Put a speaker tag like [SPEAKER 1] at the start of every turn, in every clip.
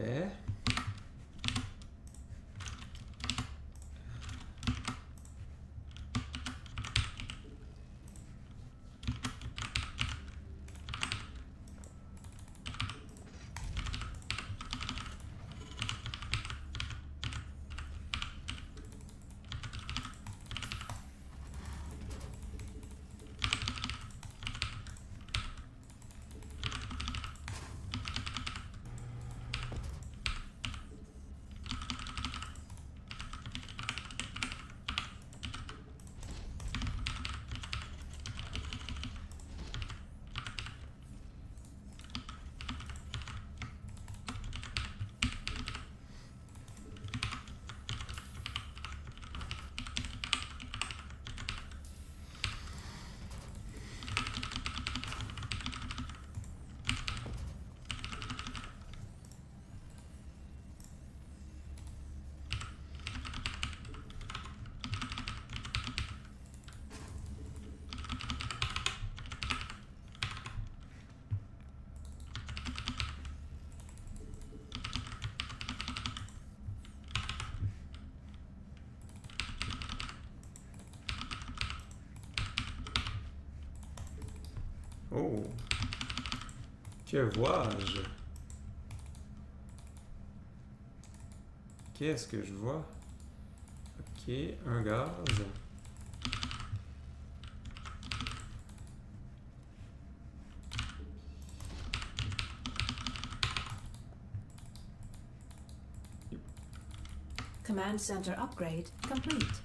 [SPEAKER 1] Parfait. Oh! Que vois-je? Qu'est-ce que je vois? Ok, un gaz.
[SPEAKER 2] Command center upgrade complete.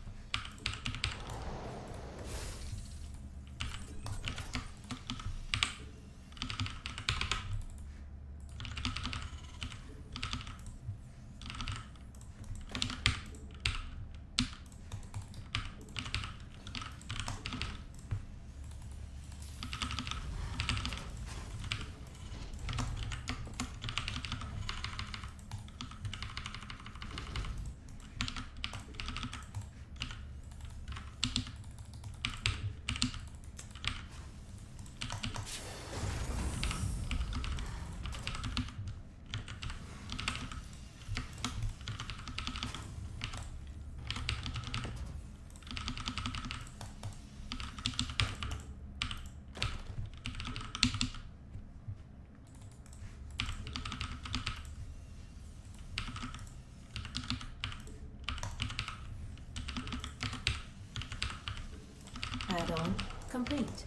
[SPEAKER 2] Add-on complete.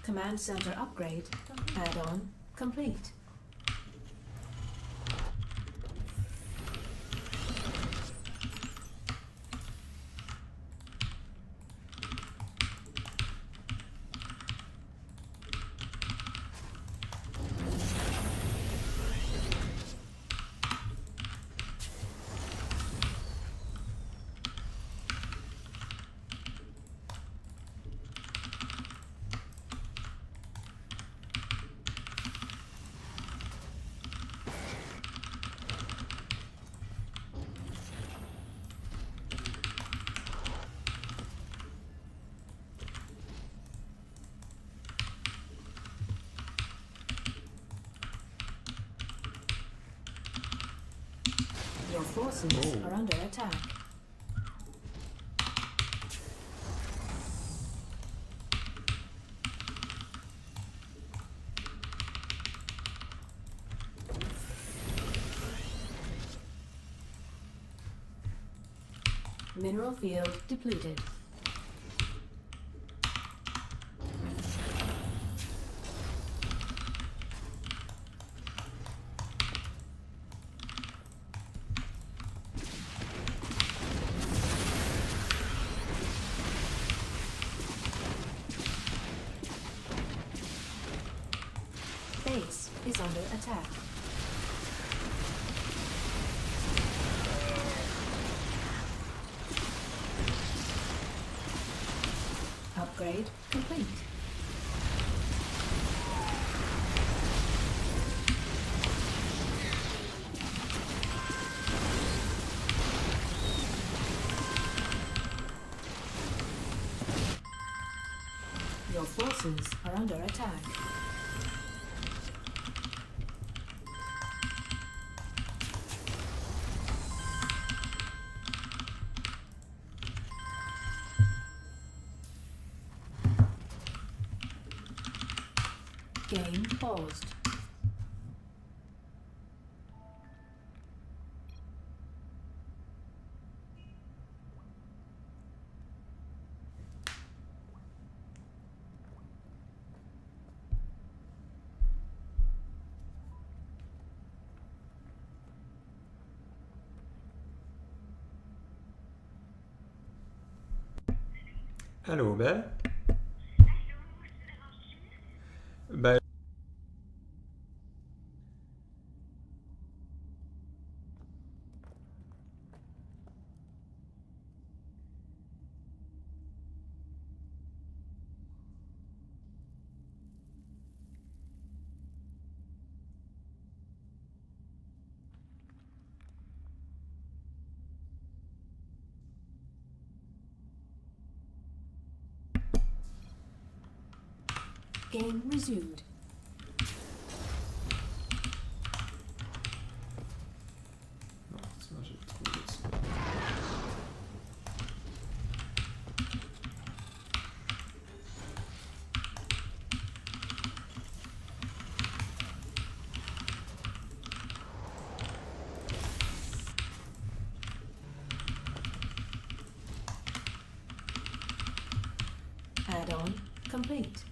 [SPEAKER 2] Command center upgrade add-on complete. Your forces are under attack. Mineral field depleted. Base is under attack. Upgrade complete. Your forces are under attack. Game paused.
[SPEAKER 1] Allô, Belle? Ben,
[SPEAKER 2] Game resumed.
[SPEAKER 1] non, ça, j'ai trouvé ça.
[SPEAKER 2] Add-on complete.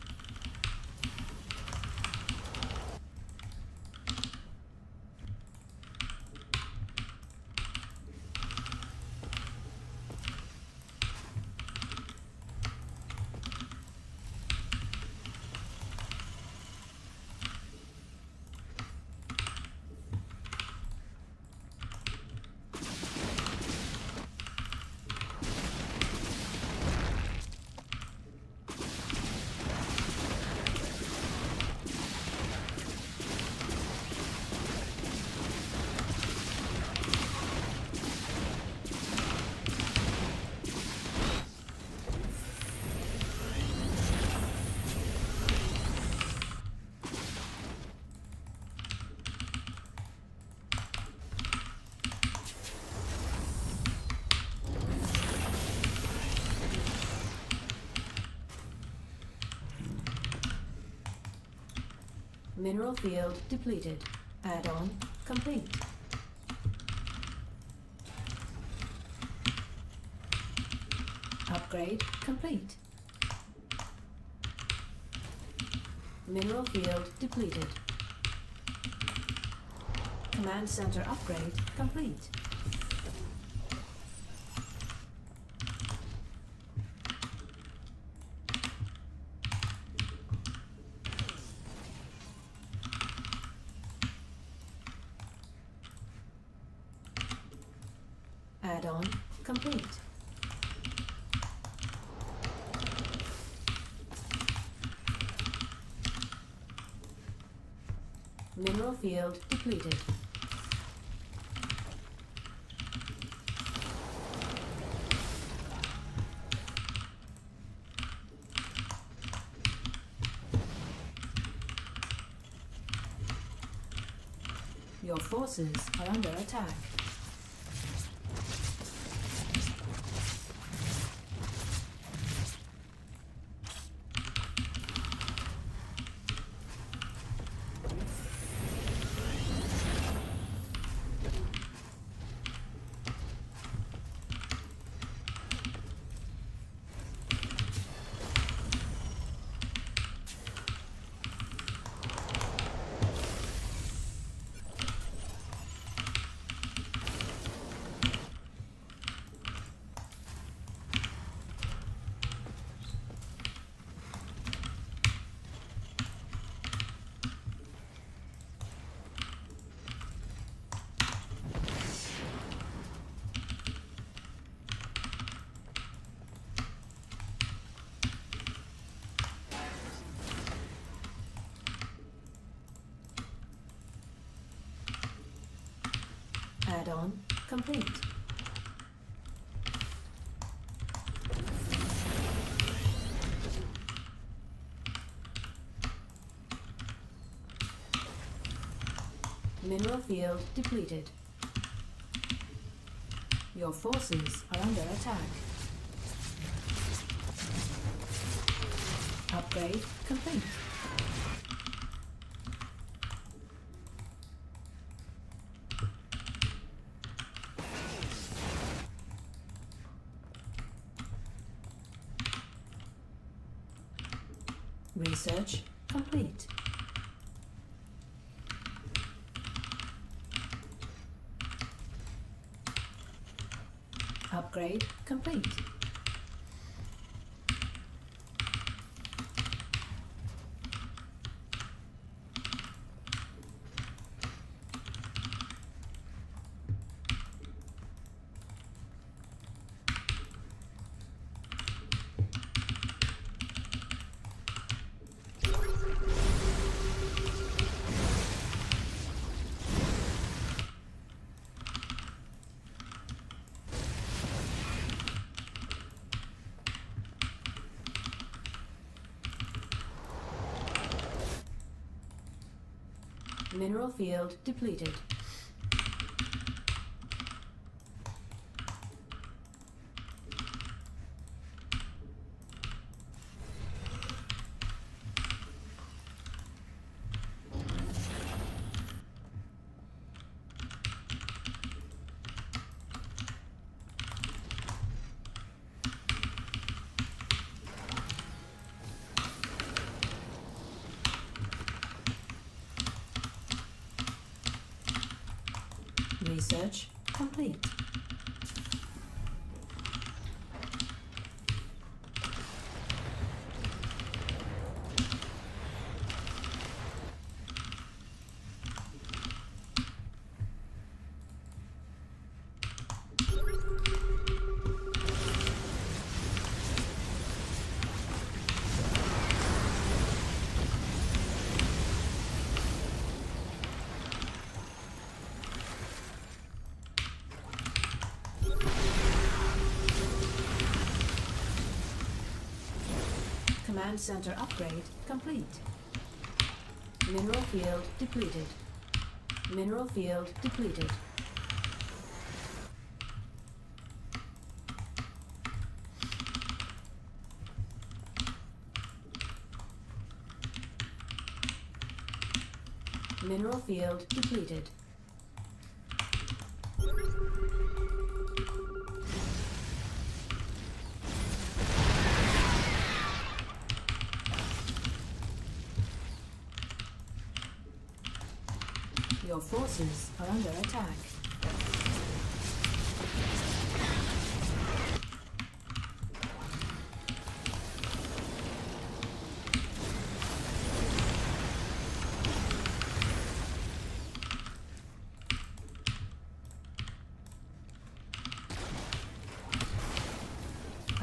[SPEAKER 2] Mineral field depleted. Add-on complete. Upgrade complete. Mineral field depleted. Command center upgrade complete. Add-on complete. Mineral field depleted. Your forces are under attack. Add-on complete. Mineral field depleted. Your forces are under attack. Upgrade complete. Research complete. Upgrade complete. Mineral field depleted. Research complete. Command center upgrade complete. Mineral field depleted. Mineral field depleted. Mineral field depleted. Your forces are under attack.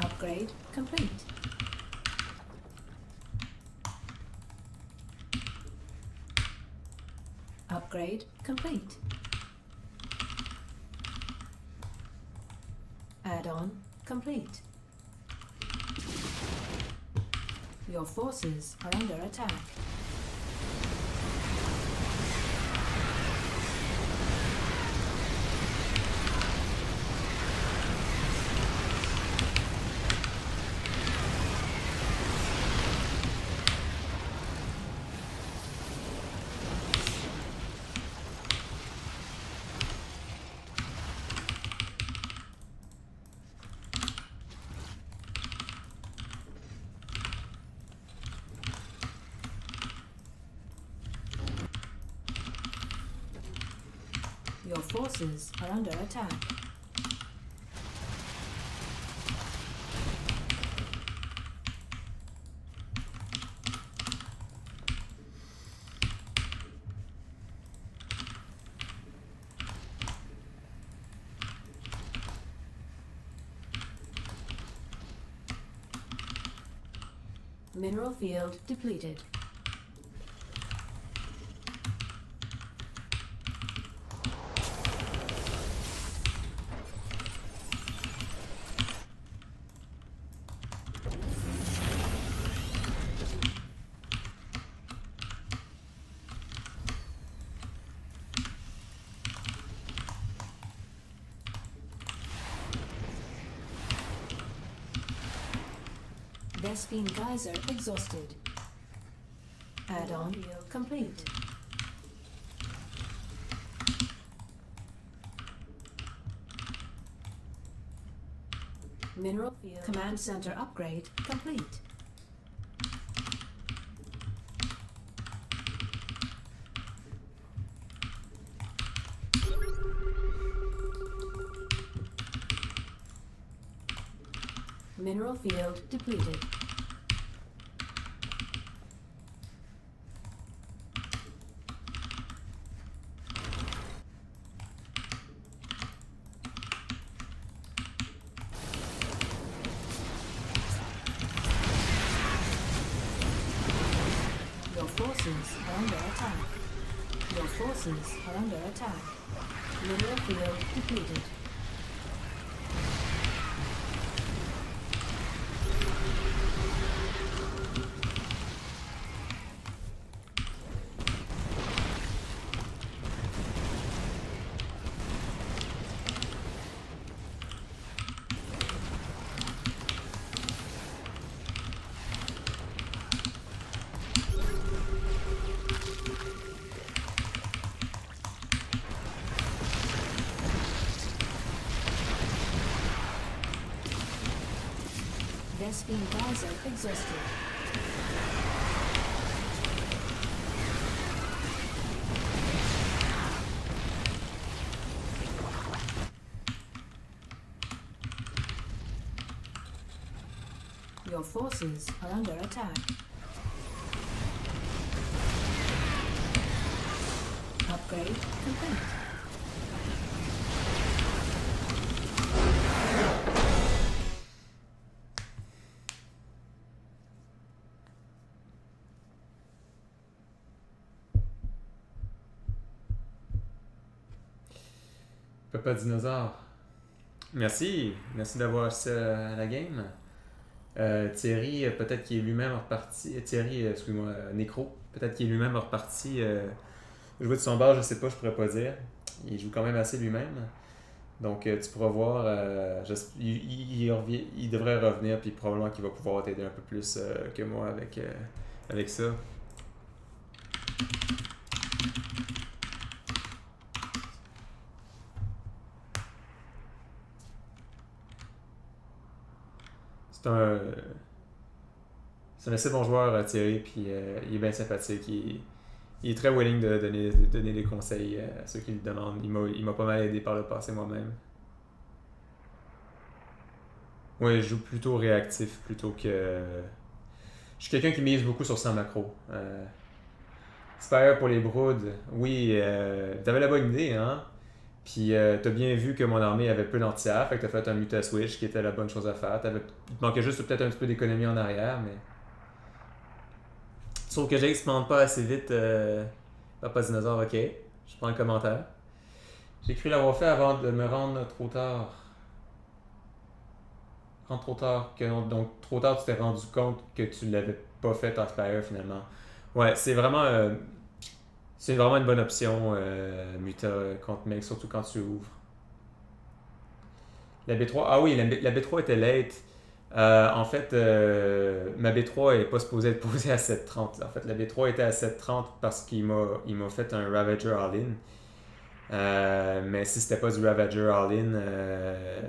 [SPEAKER 2] Upgrade complete. Upgrade complete. Add-on complete. Your forces are under attack. Your forces are under attack. Mineral field depleted. Vespine geyser exhausted. Add-on complete. Mineral field command center upgrade complete. Mineral field depleted. Your forces are under attack. Your forces are under attack. Mineral field depleted. Vespine geyser exhausted. Your forces are under attack. Upgrade complete.
[SPEAKER 1] Papa Dinosaure. Merci. Merci d'avoir assisté à la game. Thierry, peut-être qu'il est lui-même reparti. Thierry, excuse-moi, Nécro. Peut-être qu'il est lui-même reparti jouer de son bar, je sais pas, je pourrais pas dire. Il joue quand même assez lui-même. Donc tu pourras voir. Il devrait revenir, puis probablement qu'il va pouvoir t'aider un peu plus que moi avec ça. C'est un assez bon joueur, Thierry, puis il est bien sympathique. Il est très willing de donner des conseils à ceux qui lui demandent. Il m'a pas mal aidé par le passé moi-même. Ouais, je joue plutôt réactif plutôt que. Je suis quelqu'un qui mise beaucoup sur sa macro. Spire pour les broods, oui, t'avais la bonne idée, hein? Puis t'as bien vu que mon armée avait peu d'anti-air, fait que t'as fait un muta switch qui était la bonne chose à faire. Il te manquait juste peut-être un petit peu d'économie en arrière, mais. Sauf que j'expande pas assez vite. Papa Dinosaure, ok. Je prends un commentaire. J'ai cru l'avoir fait avant de me rendre trop tard. Rendre trop tard. Donc trop tard, tu t'es rendu compte que tu l'avais pas fait en Spire finalement. Ouais, c'est vraiment une bonne option, Muta contre Meg, surtout quand tu ouvres. La B3, ah oui, la B3 était late. En fait, ma B3 est pas supposée être posée à 7.30. En fait, la B3 était à 7.30 parce qu'il m'a fait un Ravager All-In. Mais si c'était pas du Ravager All-In,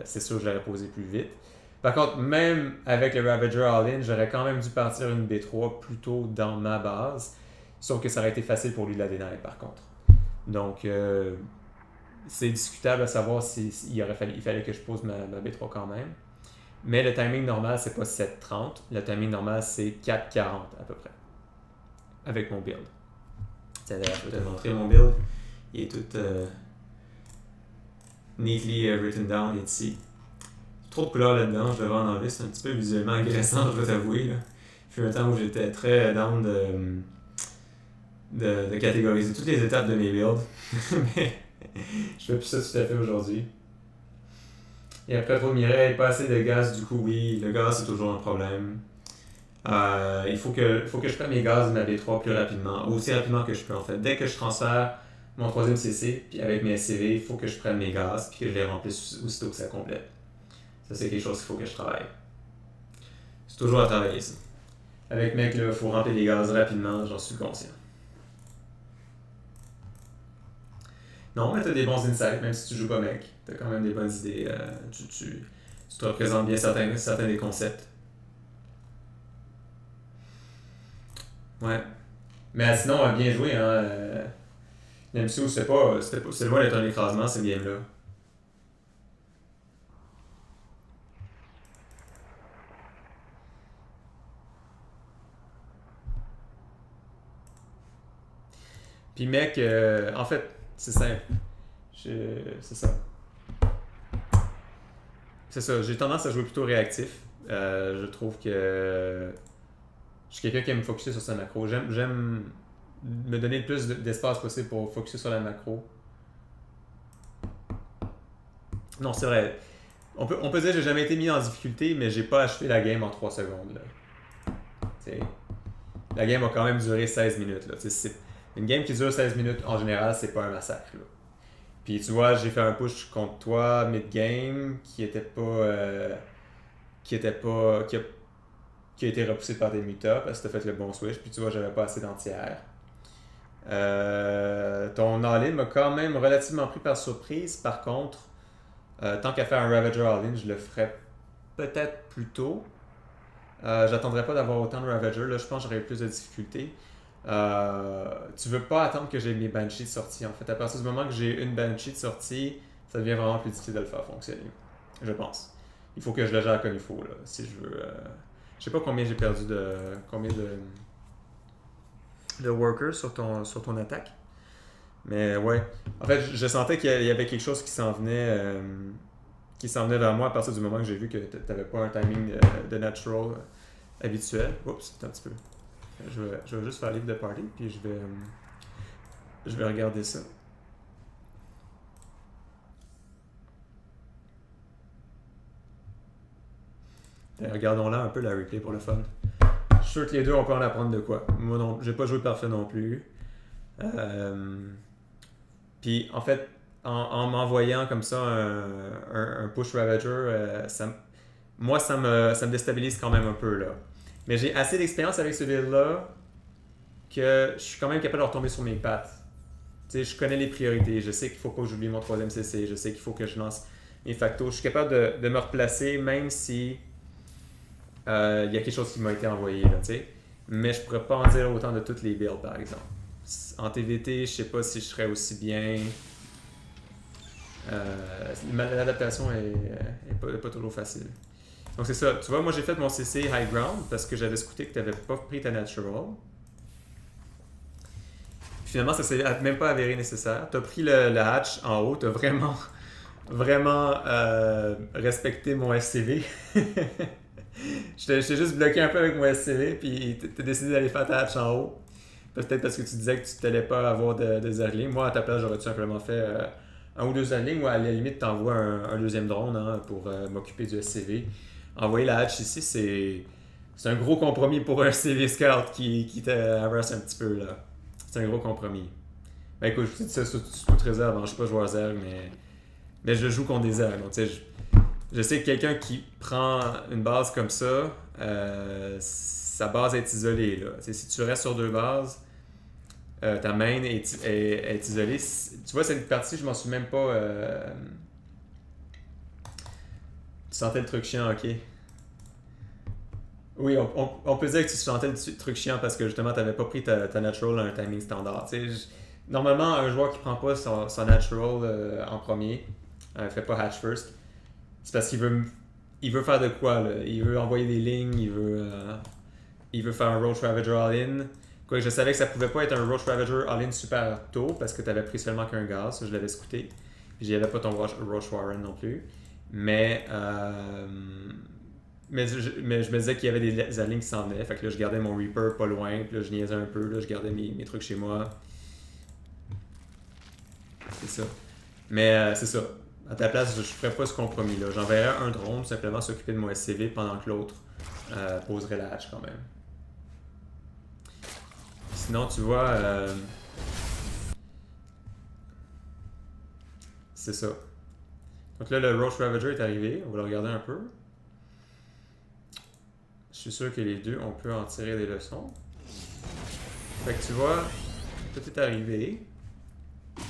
[SPEAKER 1] c'est sûr que je l'aurais posé plus vite. Par contre, même avec le Ravager All-In, j'aurais quand même dû partir une B3 plutôt dans ma base. Sauf que ça aurait été facile pour lui de la dénier par contre. Donc, c'est discutable à savoir il fallait que je pose ma B3 quand même. Mais le timing normal, c'est pas 7.30. Le timing normal, c'est 4.40 à peu près. Avec mon build. Tiens, d'ailleurs, je vais te montrer mon build. Il est tout neatly written down ici. Trop de couleurs là-dedans, je devrais en enlever. C'est un petit peu visuellement agressant, je dois t'avouer. Il fut un temps où j'étais très down de catégoriser toutes les étapes de mes builds. Mais je fais plus ça tout à fait aujourd'hui. Et après, trop de mireille, pas assez de gaz, du coup, oui, le gaz c'est toujours un problème. Il faut que je prenne mes gaz de ma B3 plus rapidement, aussi rapidement que je peux en fait. Dès que je transfère mon troisième CC, puis avec mes SCV, il faut que je prenne mes gaz, puis que je les remplisse aussitôt que ça complète. Ça, c'est quelque chose qu'il faut que je travaille. C'est toujours à travailler, ça. Avec mec, là, faut remplir les gaz rapidement, j'en suis conscient. Non, mais t'as des bons insights, même si tu joues pas mec. T'as quand même des bonnes idées. Tu te représentes bien certains des concepts. Ouais. Mais sinon, bien joué, hein. Nemsu, c'est loin d'être un écrasement, cette game-là. Puis mec, en fait, c'est simple. C'est ça. C'est ça, j'ai tendance à jouer plutôt réactif. Je trouve que je suis quelqu'un qui aime me focuser sur sa macro. J'aime me donner le plus d'espace possible pour focuser sur la macro. Non, c'est vrai. On peut dire que j'ai jamais été mis en difficulté, mais j'ai pas achevé la game en 3 secondes. Là. La game a quand même duré 16 minutes. Là. Une game qui dure 16 minutes, en général, c'est pas un massacre. Là. Puis tu vois, j'ai fait un push contre toi mid-game qui était pas. Qui a été repoussé par des mutas parce que t'as fait le bon switch. Puis tu vois, j'avais pas assez d'anti-air. Ton all-in m'a quand même relativement pris par surprise. Par contre, tant qu'à faire un Ravager all-in, je le ferais peut-être plus tôt. J'attendrai pas d'avoir autant de Ravager. Là, je pense que j'aurais eu plus de difficultés. Tu veux pas attendre que j'ai mes Banshees de sortie. En fait, à partir du moment que j'ai une Banshee de sortie, ça devient vraiment plus difficile de le faire fonctionner. Je pense. Il faut que je le gère comme il faut. Là, si je veux. Je sais pas combien j'ai perdu de. Combien de workers sur ton attaque. Mais ouais. En fait, je sentais qu'il y avait quelque chose qui s'en venait. Qui s'en venait vers moi à partir du moment que j'ai vu que t'avais pas un timing de natural habituel. Oups, un petit peu. Je vais juste faire leave the party, puis je vais regarder ça. Regardons-là un peu la replay pour le fun. Je suis sûr que les deux, on peut en apprendre de quoi. Moi non, j'ai pas joué parfait non plus. Puis en fait, en m'envoyant comme ça un push Ravager, moi ça me déstabilise quand même un peu là. Mais j'ai assez d'expérience avec ce build-là que je suis quand même capable de retomber sur mes pattes. Tu sais, je connais les priorités, je sais qu'il faut pas que j'oublie mon 3ème CC, je sais qu'il faut que je lance mes factos. Je suis capable de me replacer même si il y a quelque chose qui m'a été envoyé, là, tu sais. Mais je pourrais pas en dire autant de toutes les builds, par exemple. En TVT, je sais pas si je serais aussi bien. L'adaptation est pas toujours facile. Donc c'est ça. Tu vois, moi j'ai fait mon CC High Ground parce que j'avais scouté que tu n'avais pas pris ta Natural. Finalement, ça s'est même pas avéré nécessaire. Tu as pris le hatch en haut, tu as vraiment respecté mon SCV. Je t'ai juste bloqué un peu avec mon SCV, puis tu as décidé d'aller faire ta hatch en haut. Peut-être parce que tu disais que tu n'allais pas avoir de Zergling. Moi, à ta place, j'aurais tout simplement fait un ou deux Zergling, ou à la limite, t'envoies un deuxième drone hein, pour m'occuper du SCV. Envoyer la hatch ici, c'est un gros compromis pour un CV Scout qui t'harasse un petit peu. Là. C'est un gros compromis. Ben écoute, je vous dis ça sous toute réserve. Hein. Je suis pas joueur Zerg, mais je joue contre des Zerg. Donc, je sais que quelqu'un qui prend une base comme ça, sa base est isolée. Là. Si tu restes sur 2 bases, ta main est isolée. Tu vois, cette partie, je m'en suis même pas. Tu sentais le truc chiant, ok. Oui, on peut dire que tu sentais le truc chiant parce que justement, tu n'avais pas pris ta natural à un timing standard. Normalement, un joueur qui prend pas son natural en premier, fait pas hatch first, c'est parce qu'il veut faire de quoi là? Il veut envoyer des lignes, il veut faire un Roach Ravager all-in. Quoique je savais que ça pouvait pas être un Roach Ravager all-in super tôt parce que tu avais pris seulement qu'un gaz, ça je l'avais scouté. Puis j'y avais pas ton Roach Warren non plus. Mais je me disais qu'il y avait des all-in qui s'en venaient. Fait que là je gardais mon Reaper pas loin, puis là je niaisais un peu, là je gardais mes trucs chez moi. C'est ça. Mais c'est ça. À ta place, je ferais pas ce compromis-là. J'enverrais un drone simplement s'occuper de mon SCV pendant que l'autre poserait la hatch quand même. Sinon, tu vois, c'est ça. Donc là, le Roach Ravager est arrivé. On va le regarder un peu. Je Je suis sûr que les deux, on peut en tirer des leçons. Fait que tu vois, tout est arrivé. Là,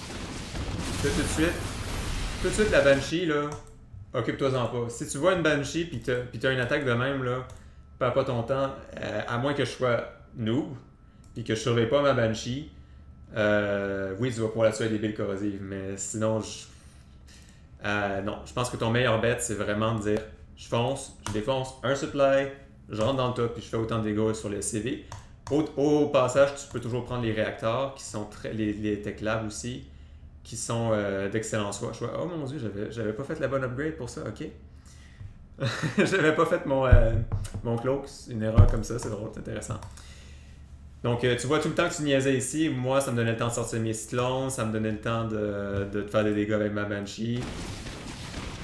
[SPEAKER 1] tout de suite, la Banshee, là, occupe-toi-en pas. Si tu vois une Banshee pis t'as une attaque de même, là, perds pas ton temps, à moins que je sois noob, pis que je surveille pas ma Banshee, oui, tu vas pouvoir la tuer avec des billes corrosives, mais sinon, non, je pense que ton meilleur bet, c'est vraiment de dire je fonce, je défonce un supply, je rentre dans le top puis je fais autant de dégâts sur le CV. Au passage, tu peux toujours prendre les réacteurs qui sont les Tech Labs aussi, qui sont d'excellents choix. Oh mon dieu, j'avais pas fait la bonne upgrade pour ça, ok. J'avais pas fait mon cloak, une erreur comme ça, c'est drôle, c'est intéressant. Donc, tu vois, tout le temps que tu niaisais ici, moi, ça me donnait le temps de sortir mes cyclones, ça me donnait le temps de te faire des dégâts avec ma Banshee.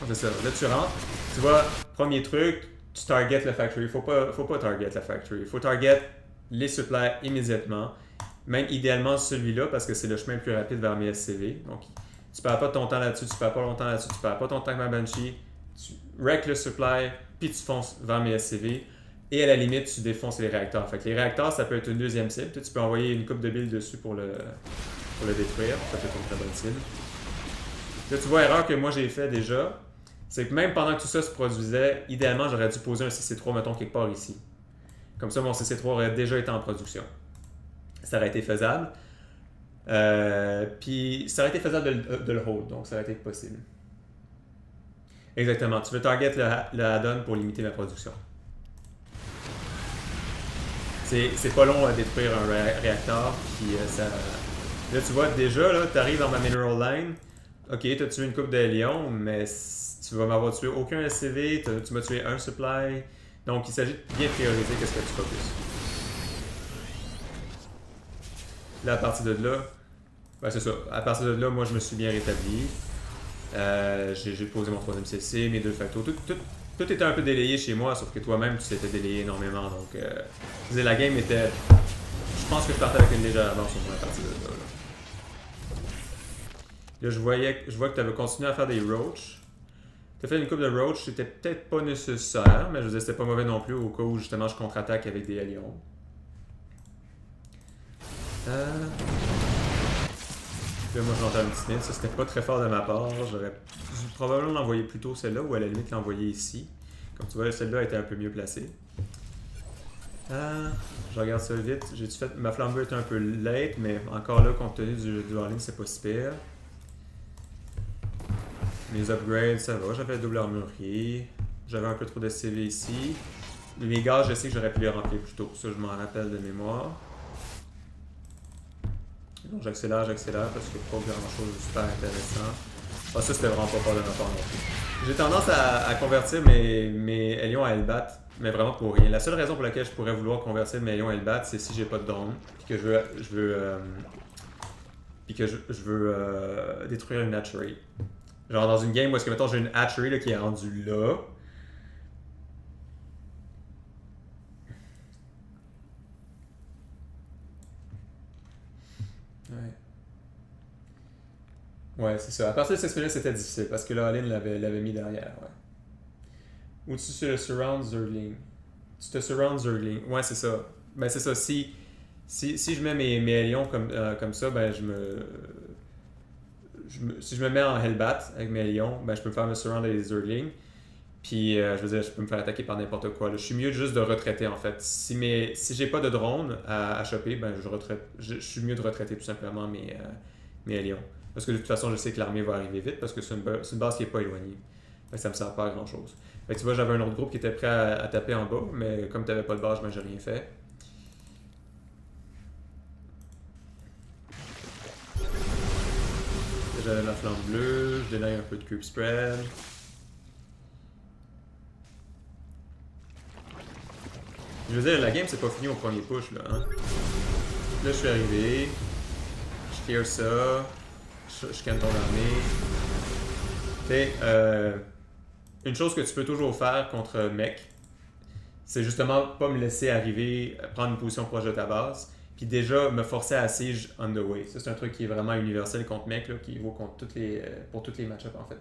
[SPEAKER 1] C'est ça. Là, tu rentres. Tu vois, premier truc, tu target le factory. Faut pas target la factory. Faut target les supplies immédiatement. Même idéalement celui-là, parce que c'est le chemin le plus rapide vers mes SCV. Donc, tu perds pas ton temps là-dessus, tu perds pas longtemps là-dessus, tu perds pas ton temps avec ma Banshee. Tu wreck le supply, puis tu fonces vers mes SCV. Et à la limite, tu défonces les réacteurs. Fait que les réacteurs, ça peut être une deuxième cible. Tu peux envoyer une coupe de billes dessus pour le détruire. Ça peut être une très bonne cible. Là, tu vois, erreur que moi j'ai fait déjà, c'est que même pendant que tout ça se produisait, idéalement, j'aurais dû poser un CC3, mettons, quelque part ici. Comme ça, mon CC3 aurait déjà été en production. Ça aurait été faisable. Puis, ça aurait été faisable de le hold, donc ça aurait été possible. Exactement. Tu veux target le add-on pour limiter ma production. C'est pas long à détruire un réacteur, puis ça... Là, tu vois, déjà, là, tu arrives dans ma mineral line. Ok, tu as tué une coupe de lions, mais tu vas m'avoir tué aucun SCV, tu m'as tué un supply. Donc, il s'agit de bien prioriser qu'est-ce que tu focuses. Là, à partir de là, ben c'est ça. À partir de là, moi, je me suis bien rétabli. J'ai posé mon troisième CC, mes deux factos. Tout était un peu délayé chez moi, sauf que toi-même, tu t'étais délayé énormément. Donc, la game était... Je pense que je partais avec une légère avance au moins à partir de là. Là, je vois que tu avais continué à faire des roach. Tu as fait une coupe de roach, c'était peut-être pas nécessaire, mais je veux dire, c'était pas mauvais non plus au cas où justement je contre-attaque avec des aliens. Là, moi je l'entends un petit mid, ça c'était pas très fort de ma part. J'aurais probablement l'envoyer plutôt celle-là ou à la limite l'envoyer ici. Comme tu vois, celle-là était un peu mieux placée. Je regarde ça vite. J'ai-tu fait. Ma flambeau était un peu late, mais encore là, compte tenu du all-in, c'est pas si pire. Mes upgrades, ça va. J'avais double armurier. J'avais un peu trop de CV ici. Les gaz, je sais que j'aurais pu les remplir plus tôt. Ça, je m'en rappelle de mémoire. Donc, j'accélère parce qu'il n'y a pas grand-chose de super intéressant. Ah, ça, c'était vraiment pas fort de ma part non plus. J'ai tendance à convertir mes Hélions à Hellbat, mais vraiment pour rien. La seule raison pour laquelle je pourrais vouloir convertir mes Hélions à Hellbat, c'est si j'ai pas de drone, puis que je veux détruire une hatchery. Genre dans une game où est-ce que mettons j'ai une hatchery là, qui est rendue là. Ouais, c'est ça. À partir de cette là c'était difficile parce que là, Aline l'avait mis derrière. Ouais. Ou tu te surround Zergling. Tu te surround Zergling. Ouais, c'est ça. Ben, c'est ça. Si je mets mes Hélions comme ça, ben, si je me mets en Hellbat avec mes Hélions, ben, je peux me faire me surround avec les Zerglings. Puis, je veux dire, je peux me faire attaquer par n'importe quoi. Là. Je suis mieux juste de retraiter, en fait. Si j'ai pas de drone à choper, ben, je suis mieux de retraiter tout simplement mes Hélions. Parce que de toute façon, je sais que l'armée va arriver vite parce que c'est une base qui n'est pas éloignée. Fait que ça me sert pas à grand chose. Fait que tu vois, j'avais un autre groupe qui était prêt à taper en bas, mais comme tu n'avais pas de base, ben, j'ai rien fait. J'avais ma flamme bleue, je dénaille un peu de cube spread. Je veux dire, la game c'est pas fini au premier push là. Hein? Là, je suis arrivé, je clear ça. Je canne ton armée. Une chose que tu peux toujours faire contre mec, c'est justement pas me laisser arriver, prendre une position proche de ta base, puis déjà me forcer à siege on the way. Ça, c'est un truc qui est vraiment universel contre mec, là, qui vaut pour toutes les match-ups en fait.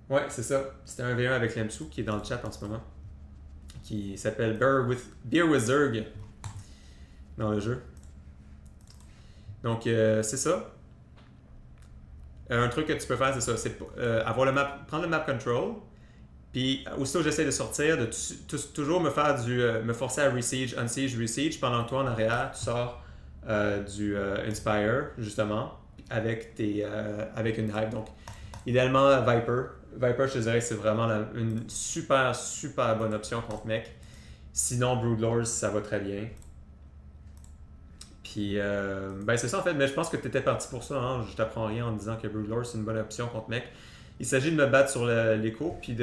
[SPEAKER 1] Ouais, c'est ça. C'était un V1 avec Lemsou qui est dans le chat en ce moment. qui s'appelle Beer with Zerg dans le jeu. Donc, c'est ça. Un truc que tu peux faire, c'est ça. C'est prendre le map control. Puis, aussitôt que j'essaie de sortir, de toujours me forcer à unsiege, resiege, pendant que toi, en arrière, tu sors du Inspire, justement, avec une hype. Donc, idéalement, Viper. Viper, je te dirais que c'est vraiment une super, super bonne option contre mech. Sinon, Broodlords, ça va très bien. Puis, c'est ça en fait, mais je pense que tu étais parti pour ça. Hein? Je t'apprends rien en disant que Broodlords, c'est une bonne option contre mech. Il s'agit de me battre sur l'écho, puis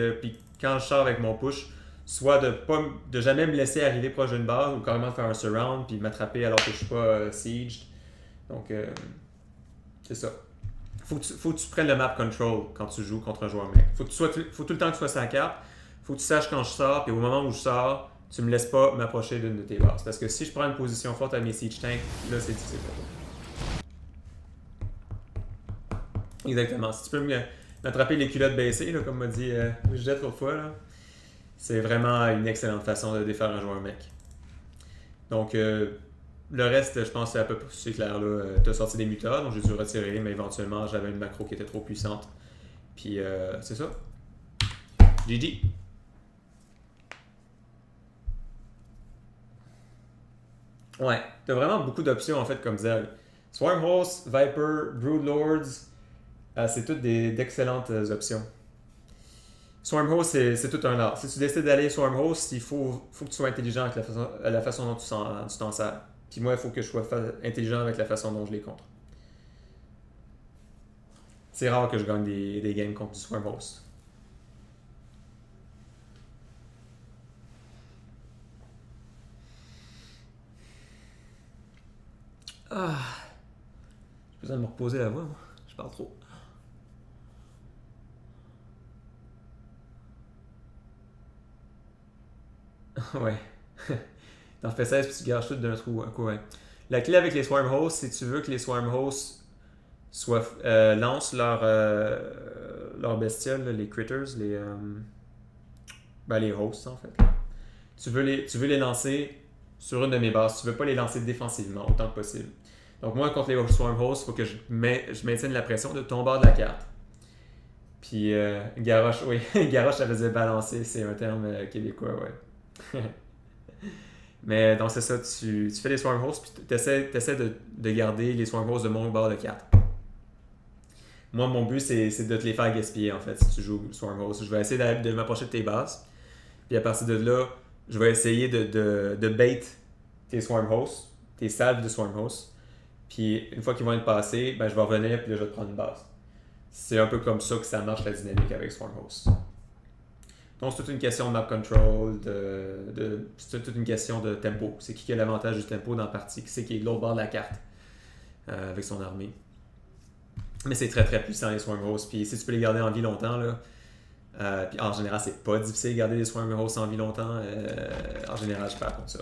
[SPEAKER 1] quand je sors avec mon push, soit de jamais me laisser arriver proche d'une base, ou carrément de faire un surround, puis m'attraper alors que je suis pas sieged. Donc, c'est ça. Faut que tu prennes le map control quand tu joues contre un joueur mech. Faut tout le temps que tu sois sur la carte. Faut que tu saches quand je sors, puis au moment où je sors, tu me laisses pas m'approcher d'une de tes bases. Parce que si je prends une position forte à mes siege tanks, là c'est difficile pour toi. Exactement. Si tu peux m'attraper les culottes baissées, là, comme m'a dit Jette l'autre fois, là, c'est vraiment une excellente façon de défaire un joueur mech. Donc, le reste, je pense, c'est à peu près c'est clair. Tu as sorti des mutas, donc j'ai dû retirer, mais éventuellement, j'avais une macro qui était trop puissante. Puis, c'est ça. GG. Ouais, t'as vraiment beaucoup d'options en fait comme Zerg. Swarmhost, Viper, Broodlords, c'est toutes d'excellentes options. Swarmhost, c'est tout un art. Si tu décides d'aller Swarmhost, il faut que tu sois intelligent avec la façon dont tu t'en sers. Puis moi, il faut que je sois intelligent avec la façon dont je les contre. C'est rare que je gagne des games contre du Swarmhost. Ah. J'ai besoin de me reposer la voix, moi. Je parle trop. Ouais. T'en fais 16 puis tu garages tout d'un trou. Ouais. La clé avec les Swarm Hosts, si tu veux que les Swarm Hosts lancent leur bestiole, les critters, les hosts en fait. Tu veux les lancer sur une de mes bases. Tu veux pas les lancer défensivement autant que possible. Donc moi, contre les Swarm Hosts, il faut que je maintienne la pression de ton bord de la carte. Puis Garrosh, oui, Garrosh, ça faisait balancer, c'est un terme québécois, ouais. Mais donc c'est ça, tu fais les Swarm Hosts, puis tu essaies de garder les Swarm Hosts de mon bord de carte. Moi, mon but, c'est de te les faire gaspiller, en fait, si tu joues Swarm Hosts. Je vais essayer de m'approcher de tes bases, puis à partir de là, je vais essayer de bait tes Swarm Hosts, tes salves de Swarm Hosts. Puis une fois qu'ils vont être passés, je vais revenir puis là, je vais te prendre une base. C'est un peu comme ça que ça marche la dynamique avec Swarmhost. Donc c'est toute une question de map control, c'est toute une question de tempo. C'est qui a l'avantage du tempo dans la partie, qui c'est qui est de l'autre bord de la carte avec son armée. Mais c'est très très puissant les Swarmhosts. Puis si tu peux les garder en vie longtemps, là, puis en général c'est pas difficile de garder les Swarmhosts en vie longtemps. En général je perds contre ça.